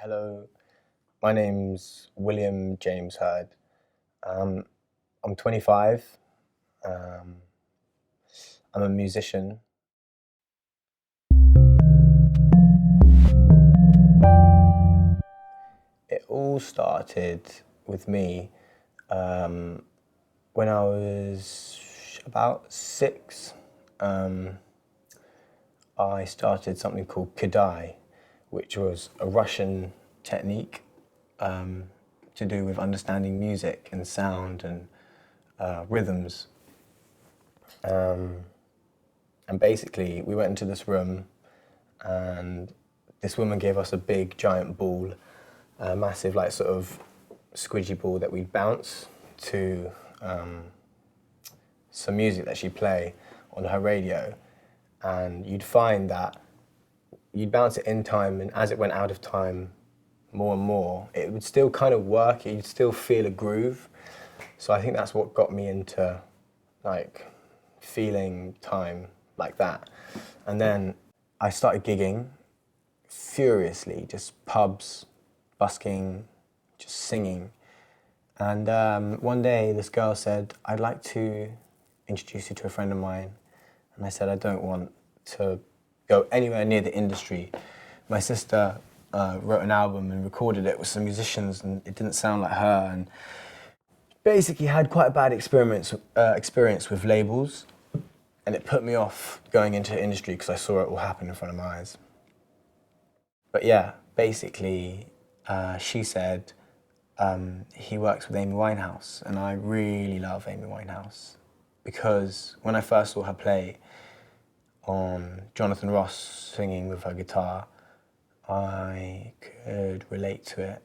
Hello, my name's William James Hurd. I'm 25. Um, I'm a musician. It all started with me when I was about 6. I started something called Kadai, which was a Russian technique to do with understanding music and sound and rhythms. And basically, we went into this room, and this woman gave us a big, giant ball, a massive, like, sort of squidgy ball that we'd bounce to some music that she'd play on her radio. And you'd find that you'd bounce it in time, and as it went out of time, more and more, it would still kind of work. You'd still feel a groove. So I think that's what got me into, like, feeling time like that. And then I started gigging furiously, just pubs, busking, just singing. And one day this girl said, "I'd like to introduce you to a friend of mine." And I said, "I don't want to go anywhere near the industry." My sister wrote an album and recorded it with some musicians, and it didn't sound like her, and basically had quite a bad experience with labels, and it put me off going into the industry because I saw it all happen in front of my eyes. But yeah, basically, she said he works with Amy Winehouse, and I really love Amy Winehouse because when I first saw her play on Jonathan Ross singing with her guitar, I could relate to it.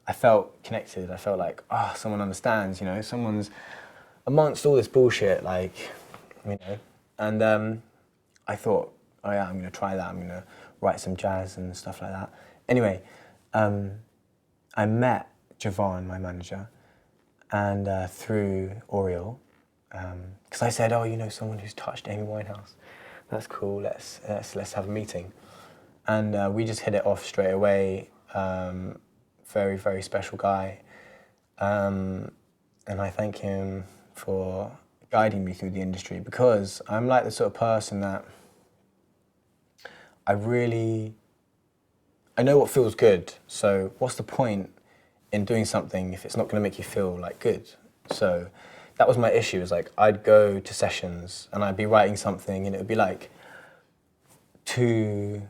I felt connected. I felt like, someone understands, someone's amongst all this bullshit, And I thought, oh yeah, I'm gonna try that. I'm gonna write some jazz and stuff like that. Anyway, I met Javon, my manager, and through Oriel, because I said, "Oh, you know someone who's touched Amy Winehouse? That's cool. Let's have a meeting." And we just hit it off straight away. Very, very special guy, and I thank him for guiding me through the industry, because I'm like the sort of person that I know what feels good. So what's the point in doing something if it's not going to make you feel like good? So that was my issue. Is like I'd go to sessions and I'd be writing something and it would be like too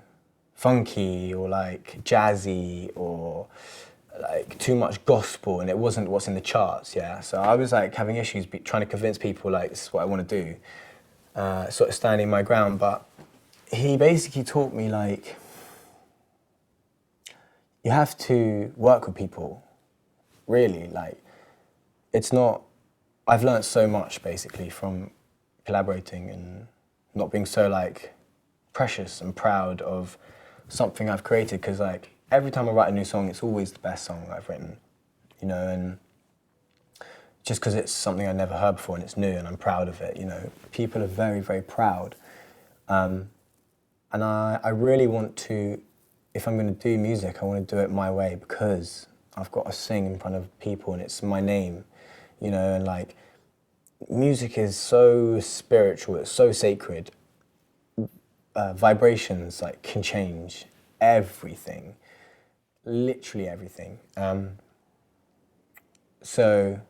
funky or like jazzy or like too much gospel, and it wasn't what's in the charts. Yeah, so I was like having issues trying to convince people like this is what I want to do, sort of standing my ground. But he basically taught me like you have to work with people, really. Like it's not. I've learned so much basically from collaborating and not being so like precious and proud of something I've created, because like every time I write a new song, it's always the best song I've written, and just because it's something I never heard before and it's new and I'm proud of it, People are very, very proud. And I really want to, if I'm going to do music, I want to do it my way, because I've got to sing in front of people and it's my name, and like music is so spiritual, it's so sacred. Vibrations like can change everything, literally everything. So,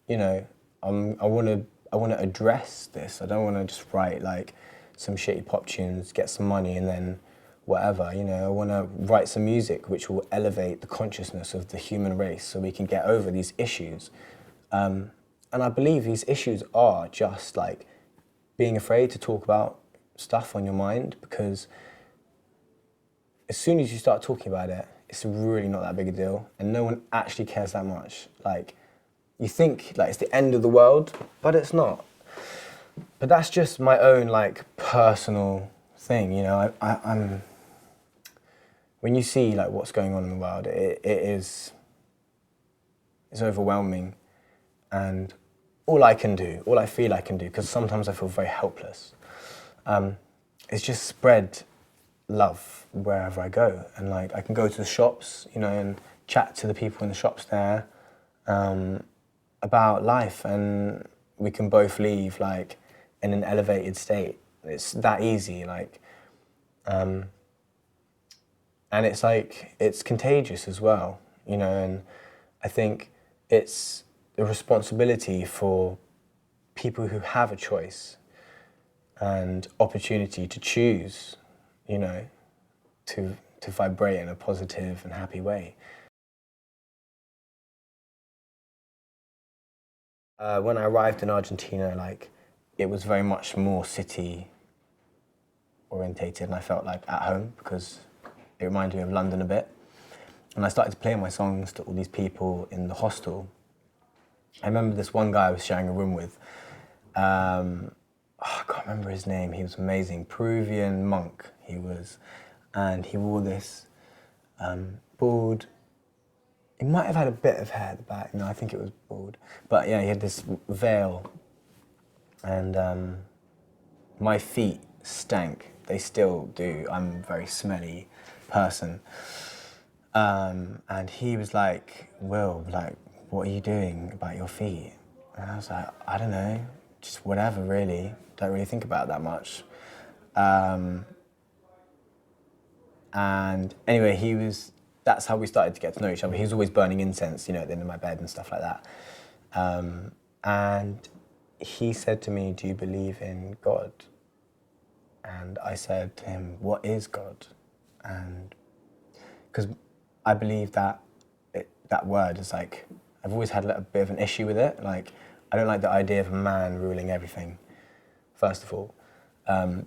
I want to address this. I don't want to just write like some shitty pop tunes, get some money, and then whatever. I want to write some music which will elevate the consciousness of the human race, so we can get over these issues. And I believe these issues are just like being afraid to talk about stuff on your mind, because as soon as you start talking about it, it's really not that big a deal, and no one actually cares that much. Like, you think like it's the end of the world, but it's not. But that's just my own like personal thing, I'm. When you see like what's going on in the world, it's overwhelming, and all I feel I can do, because sometimes I feel very helpless, is just spread love wherever I go, and like I can go to the shops, you know, and chat to the people in the shops there about life, and we can both leave like in an elevated state. It's that easy, like, and it's like it's contagious as well, you know. And I think it's a responsibility for people who have a choice and opportunity to choose, you know, to vibrate in a positive and happy way. When I arrived in Argentina, like, it was very much more city orientated, and I felt like at home because it reminded me of London a bit. And I started to play my songs to all these people in the hostel. I remember this one guy I was sharing a room with. I can't remember his name. He was amazing, Peruvian monk he was, and he wore this bald. He might have had a bit of hair at the back. No, I think it was bald. But yeah, he had this veil, and my feet stank. They still do. I'm a very smelly person. And he was like, "Will, like, what are you doing about your feet?" And I was like, "I don't know, just whatever, really. Don't really think about it that much." And anyway, that's how we started to get to know each other. He was always burning incense, you know, at the end of my bed and stuff like that. And he said to me, "Do you believe in God?" And I said to him, "What is God?" And because I believe that that word is like, I've always had a bit of an issue with it. Like, I don't like the idea of a man ruling everything, first of all. And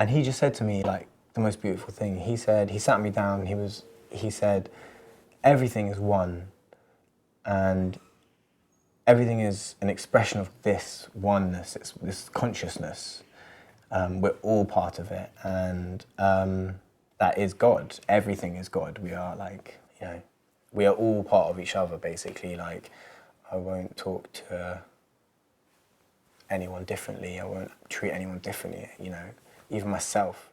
he just said to me, like, the most beautiful thing. He sat me down, he said, everything is one, and everything is an expression of this oneness, it's this consciousness. We're all part of it, and that is God. Everything is God. We are like, you know, we are all part of each other, basically. Like, I won't talk to anyone differently. I won't treat anyone differently, you know, even myself.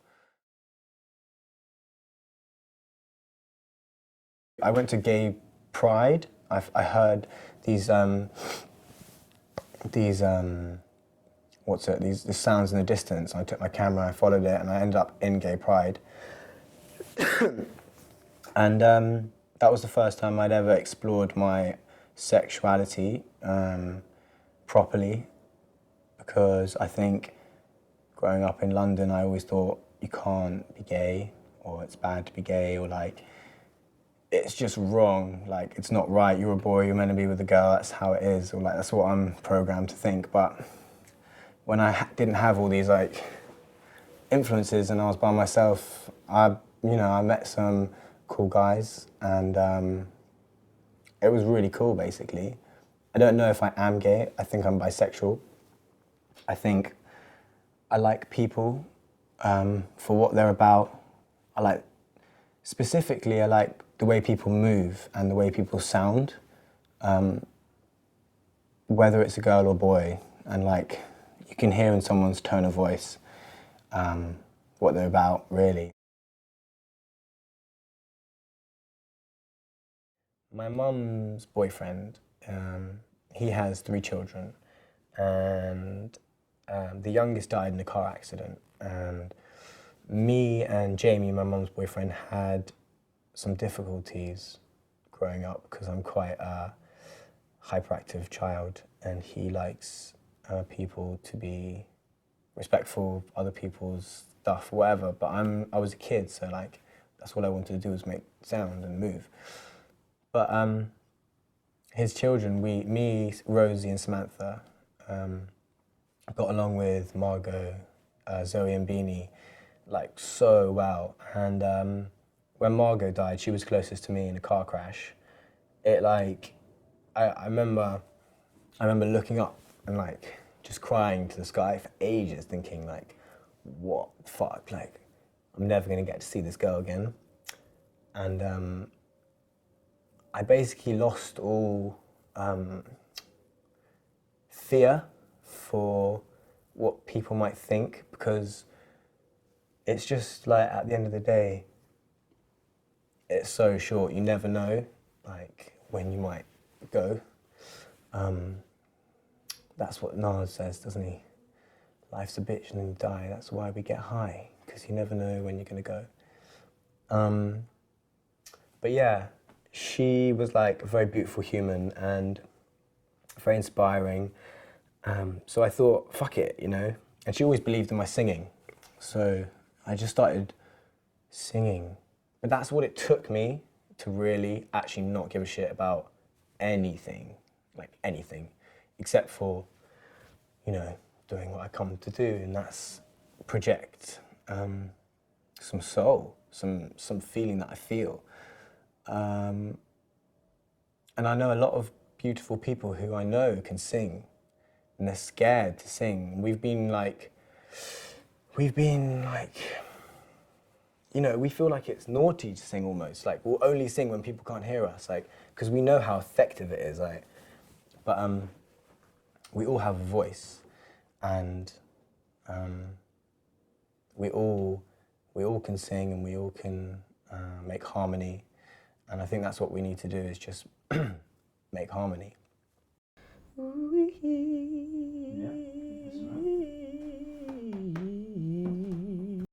I went to gay pride. I heard these these sounds in the distance. I took my camera, I followed it, and I ended up in gay pride. And that was the first time I'd ever explored my sexuality properly, because I think growing up in London, I always thought you can't be gay, or it's bad to be gay, or like, it's just wrong, like, it's not right, you're a boy, you're meant to be with a girl, that's how it is, or like, that's what I'm programmed to think. But when I didn't have all these like influences and I was by myself, I met some cool guys, and it was really cool, basically. I don't know if I am gay, I think I'm bisexual. I think I like people for what they're about. Specifically, I like the way people move and the way people sound, whether it's a girl or boy, and like, you can hear in someone's tone of voice what they're about, really. My mum's boyfriend, he has 3 children, and the youngest died in a car accident. And me and Jamie, my mum's boyfriend, had some difficulties growing up because I'm quite a hyperactive child, and he likes people to be respectful of other people's stuff, whatever. But I was a kid, so like, that's all I wanted to do was make sound and move. But his children, me, Rosie and Samantha, got along with Margot, Zoe and Beanie, like, so well. And when Margot died, she was closest to me in a car crash. It like, I remember looking up and like just crying to the sky for ages, thinking like, what the fuck, like, I'm never gonna get to see this girl again. And I basically lost all fear for what people might think, because it's just like, at the end of the day, it's so short. You never know, like, when you might go. That's what Nas says, doesn't he? Life's a bitch and then you die. That's why we get high, because you never know when you're gonna go. But yeah, she was like a very beautiful human and very inspiring. So I thought, fuck it, you know? And she always believed in my singing. So I just started singing. But that's what it took me to really actually not give a shit about anything, like anything, except for, you know, doing what I come to do, and that's project some soul, some feeling that I feel. And I know a lot of beautiful people who I know can sing, and they're scared to sing. We've been like, you know, we feel like it's naughty to sing almost. Like, we'll only sing when people can't hear us, like, because we know how effective it is, like. But we all have a voice, and we all can sing, and we all can make harmony. And I think that's what we need to do, is just make harmony. Yeah.